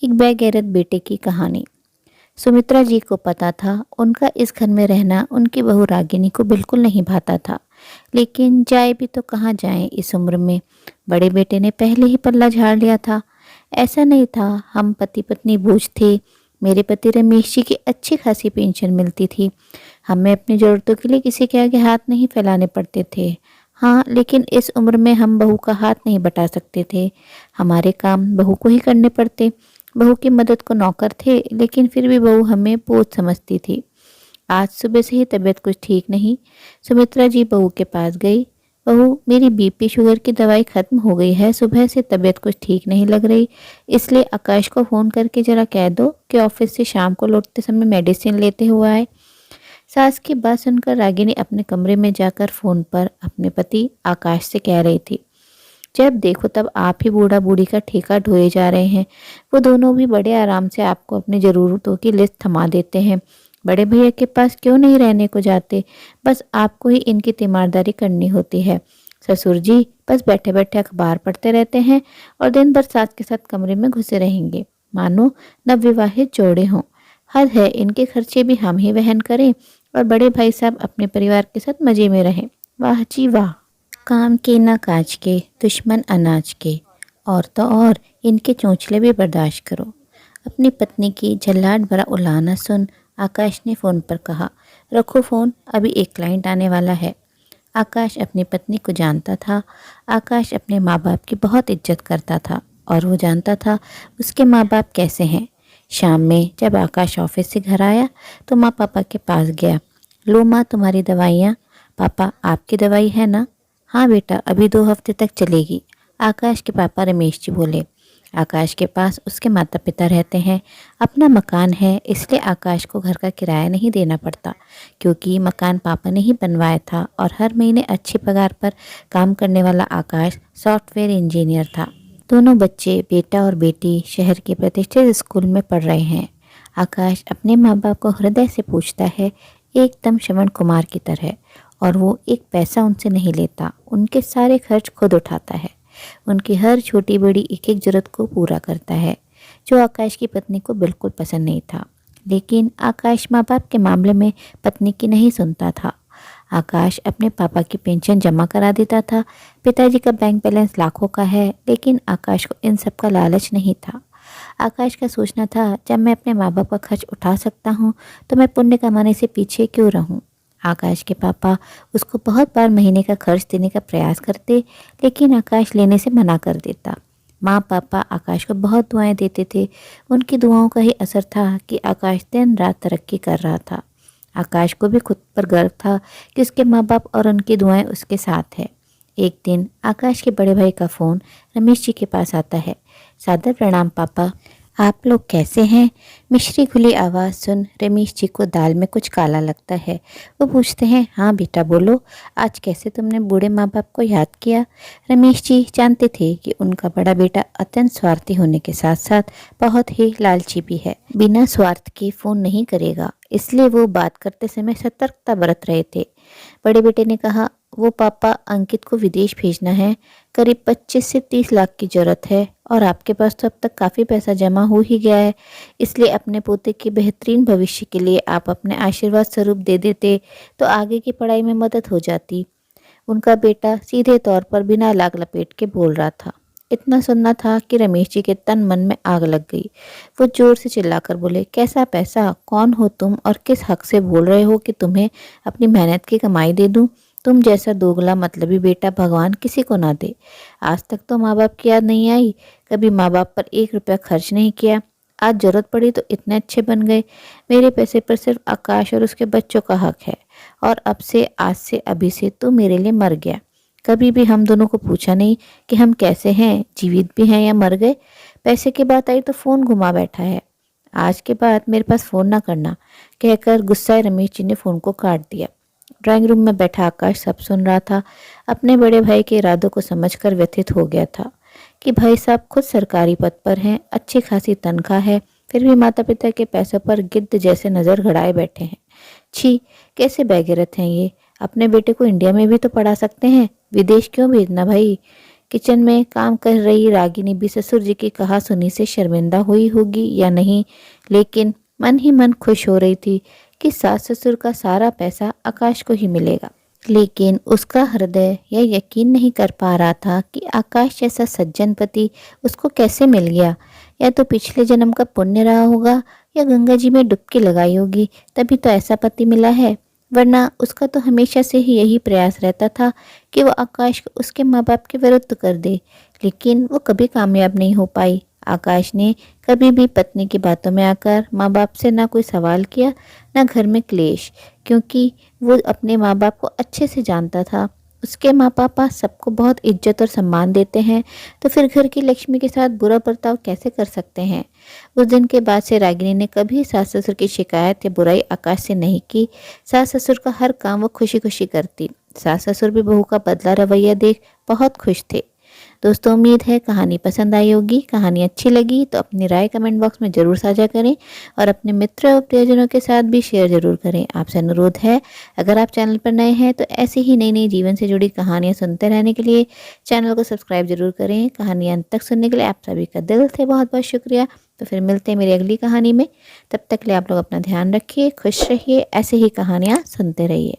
एक बेगैरत बेटे की कहानी। सुमित्रा जी को पता था उनका इस घर में रहना उनकी बहू रागिनी को बिल्कुल नहीं भाता था। लेकिन जाए भी तो कहाँ जाएं इस उम्र में। बड़े बेटे ने पहले ही पल्ला झाड़ लिया था। ऐसा नहीं था हम पति पत्नी बोझ थे। मेरे पति रमेश जी की अच्छी खासी पेंशन मिलती थी। हमें अपनी ज़रूरतों के लिए किसी के आगे हाथ नहीं फैलाने पड़ते थे। हाँ, लेकिन इस उम्र में हम बहू का हाथ नहीं बटा सकते थे। हमारे काम बहू को ही करने पड़ते। बहू की मदद को नौकर थे, लेकिन फिर भी बहू हमें बोझ समझती थी। आज सुबह से ही तबीयत कुछ ठीक नहीं। सुमित्रा जी बहू के पास गई। बहू, मेरी बीपी शुगर की दवाई खत्म हो गई है, सुबह से तबीयत कुछ ठीक नहीं लग रही, इसलिए आकाश को फ़ोन करके ज़रा कह दो कि ऑफिस से शाम को लौटते समय मेडिसिन लेते हुए आए। सास की बात सुनकर रागिनी अपने कमरे में जाकर फ़ोन पर अपने पति आकाश से कह रही थी, जब देखो तब आप ही बूढ़ा बूढ़ी का ठेका ढोए जा रहे हैं। वो दोनों भी बड़े आराम से आपको अपनी ज़रूरतों की लिस्ट थमा देते हैं। बड़े भैया के पास क्यों नहीं रहने को जाते? बस आपको ही इनकी तीमारदारी करनी होती है। ससुर जी बस बैठे बैठे अखबार पढ़ते रहते हैं और दिन भर सास के साथ कमरे में घुसे रहेंगे, मानो नवविवाहित जोड़े हों। हद है, इनके खर्चे भी हम ही वहन करें और बड़े भाई साहब अपने परिवार के साथ मज़े में रहें। वाह जी वाह। काम के न काज के, दुश्मन अनाज के, और तो और इनके चोंचले भी बर्दाश्त करो। अपनी पत्नी की झल्लाहट भरा उलाहना सुन आकाश ने फ़ोन पर कहा, रखो फ़ोन, अभी एक क्लाइंट आने वाला है। आकाश अपनी पत्नी को जानता था। आकाश अपने माँ बाप की बहुत इज्जत करता था और वो जानता था उसके माँ बाप कैसे हैं। शाम में जब आकाश ऑफिस से घर आया तो माँ पापा के पास गया। लो माँ, तुम्हारी दवाइयाँ। पापा, आपकी दवाई है ना? हाँ बेटा, अभी 2 हफ्ते तक चलेगी। आकाश के पापा रमेश जी बोले। आकाश के पास उसके माता पिता रहते हैं। अपना मकान है, इसलिए आकाश को घर का किराया नहीं देना पड़ता, क्योंकि मकान पापा ने ही बनवाया था और हर महीने अच्छी पगार पर काम करने वाला आकाश सॉफ्टवेयर इंजीनियर था। दोनों बच्चे, बेटा और बेटी, शहर के प्रतिष्ठित स्कूल में पढ़ रहे हैं। आकाश अपने माँ बाप को हृदय से पूछता है, एकदम श्रवण कुमार की तरह, और वो एक पैसा उनसे नहीं लेता। उनके सारे खर्च खुद उठाता है। उनकी हर छोटी बड़ी एक एक जरूरत को पूरा करता है, जो आकाश की पत्नी को बिल्कुल पसंद नहीं था। लेकिन आकाश माँ बाप के मामले में पत्नी की नहीं सुनता था। आकाश अपने पापा की पेंशन जमा करा देता था। पिताजी का बैंक बैलेंस लाखों का है, लेकिन आकाश को इन सब का लालच नहीं था। आकाश का सोचना था, जब मैं अपने माँ बाप का खर्च उठा सकता हूँ तो मैं पुण्य कमाने से पीछे क्यों रहूँ। आकाश के पापा उसको बहुत बार महीने का खर्च देने का प्रयास करते, लेकिन आकाश लेने से मना कर देता। माँ पापा आकाश को बहुत दुआएं देते थे। उनकी दुआओं का ही असर था कि आकाश दिन रात तरक्की कर रहा था। आकाश को भी खुद पर गर्व था कि उसके माँ बाप और उनकी दुआएं उसके साथ है। एक दिन आकाश के बड़े भाई का फ़ोन रमेश जी के पास आता है। सादर प्रणाम पापा, आप लोग कैसे हैं? मिश्री घुली आवाज़ सुन रमेश जी को दाल में कुछ काला लगता है। वो पूछते हैं, हाँ बेटा बोलो, आज कैसे तुमने बूढ़े माँ बाप को याद किया? रमेश जी जानते थे कि उनका बड़ा बेटा अत्यंत स्वार्थी होने के साथ साथ बहुत ही लालची भी है। बिना स्वार्थ के फ़ोन नहीं करेगा, इसलिए वो बात करते समय सतर्कता बरत रहे थे। बड़े बेटे ने कहा, वो पापा, अंकित को विदेश भेजना है। करीब 25 से 30 लाख की ज़रूरत है और आपके पास तो अब तक काफ़ी पैसा जमा हो ही गया है, इसलिए अपने पोते के बेहतरीन भविष्य के लिए आप अपने आशीर्वाद स्वरूप दे देते तो आगे की पढ़ाई में मदद हो जाती। उनका बेटा सीधे तौर पर बिना लाग लपेट के बोल रहा था। इतना सुनना था कि रमेश जी के तन मन में आग लग गई। वो जोर से चिल्लाकर बोले, कैसा पैसा? कौन हो तुम और किस हक से बोल रहे हो कि तुम्हें अपनी मेहनत की कमाई दे दूं? तुम जैसा दोगला मतलबी बेटा भगवान किसी को ना दे। आज तक तो माँ बाप की याद नहीं आई, कभी माँ बाप पर 1 रुपया खर्च नहीं किया। आज जरूरत पड़ी तो इतने अच्छे बन गए। मेरे पैसे पर सिर्फ आकाश और उसके बच्चों का हक है, और अब से, आज से, अभी से तू मेरे लिए मर गया। कभी भी हम दोनों को पूछा नहीं कि हम कैसे हैं, जीवित भी हैं या मर गए। पैसे की बात आई तो फ़ोन घुमा बैठा है। आज के बाद मेरे पास फ़ोन ना करना, कहकर गुस्साए रमेश जी ने फ़ोन को काट दिया। ड्राइंग रूम में बैठा आकाश सब सुन रहा था। अपने बड़े भाई के इरादों को समझकर व्यथित हो गया था कि भाई साहब खुद सरकारी पद पर हैं, अच्छी खासी तनख्वाह है, फिर भी माता पिता के पैसों पर गिद्ध जैसे नज़र गड़ाए बैठे हैं। छी, कैसे बेगैरत हैं ये। अपने बेटे को इंडिया में भी तो पढ़ा सकते हैं, विदेश क्यों भेजना भाई? किचन में काम कर रही रागिनी भी ससुर जी की कहा सुनी से शर्मिंदा हुई होगी या नहीं, लेकिन मन ही मन खुश हो रही थी कि सास ससुर का सारा पैसा आकाश को ही मिलेगा। लेकिन उसका हृदय यह यकीन नहीं कर पा रहा था कि आकाश जैसा सज्जन पति उसको कैसे मिल गया। या तो पिछले जन्म का पुण्य रहा होगा या गंगा जी में डुबकी लगाई होगी, तभी तो ऐसा पति मिला है। वरना उसका तो हमेशा से ही यही प्रयास रहता था कि वो आकाश को उसके माँ बाप के विरुद्ध कर दे, लेकिन वो कभी कामयाब नहीं हो पाई। आकाश ने कभी भी पत्नी की बातों में आकर माँ बाप से ना कोई सवाल किया, ना घर में क्लेश, क्योंकि वो अपने माँ बाप को अच्छे से जानता था। उसके माँ पापा सबको बहुत इज्जत और सम्मान देते हैं, तो फिर घर की लक्ष्मी के साथ बुरा बर्ताव कैसे कर सकते हैं। उस दिन के बाद से रागिनी ने कभी सास ससुर की शिकायत या बुराई आकाश से नहीं की। सास ससुर का हर काम वो खुशी खुशी करती। सास ससुर भी बहू का बदला रवैया देख बहुत खुश थे। दोस्तों, उम्मीद है कहानी पसंद आई होगी। कहानी अच्छी लगी तो अपनी राय कमेंट बॉक्स में ज़रूर साझा करें और अपने मित्र और प्रियजनों के साथ भी शेयर ज़रूर करें। आपसे अनुरोध है, अगर आप चैनल पर नए हैं तो ऐसे ही नई नई जीवन से जुड़ी कहानियाँ सुनते रहने के लिए चैनल को सब्सक्राइब जरूर करें। कहानी अंत तक सुनने के लिए आप सभी का दिल से बहुत बहुत शुक्रिया। तो फिर मिलते हैं मेरी अगली कहानी में। तब तक के लिए आप लोग अपना ध्यान रखिए, खुश रहिए, ऐसे ही कहानियाँ सुनते रहिए।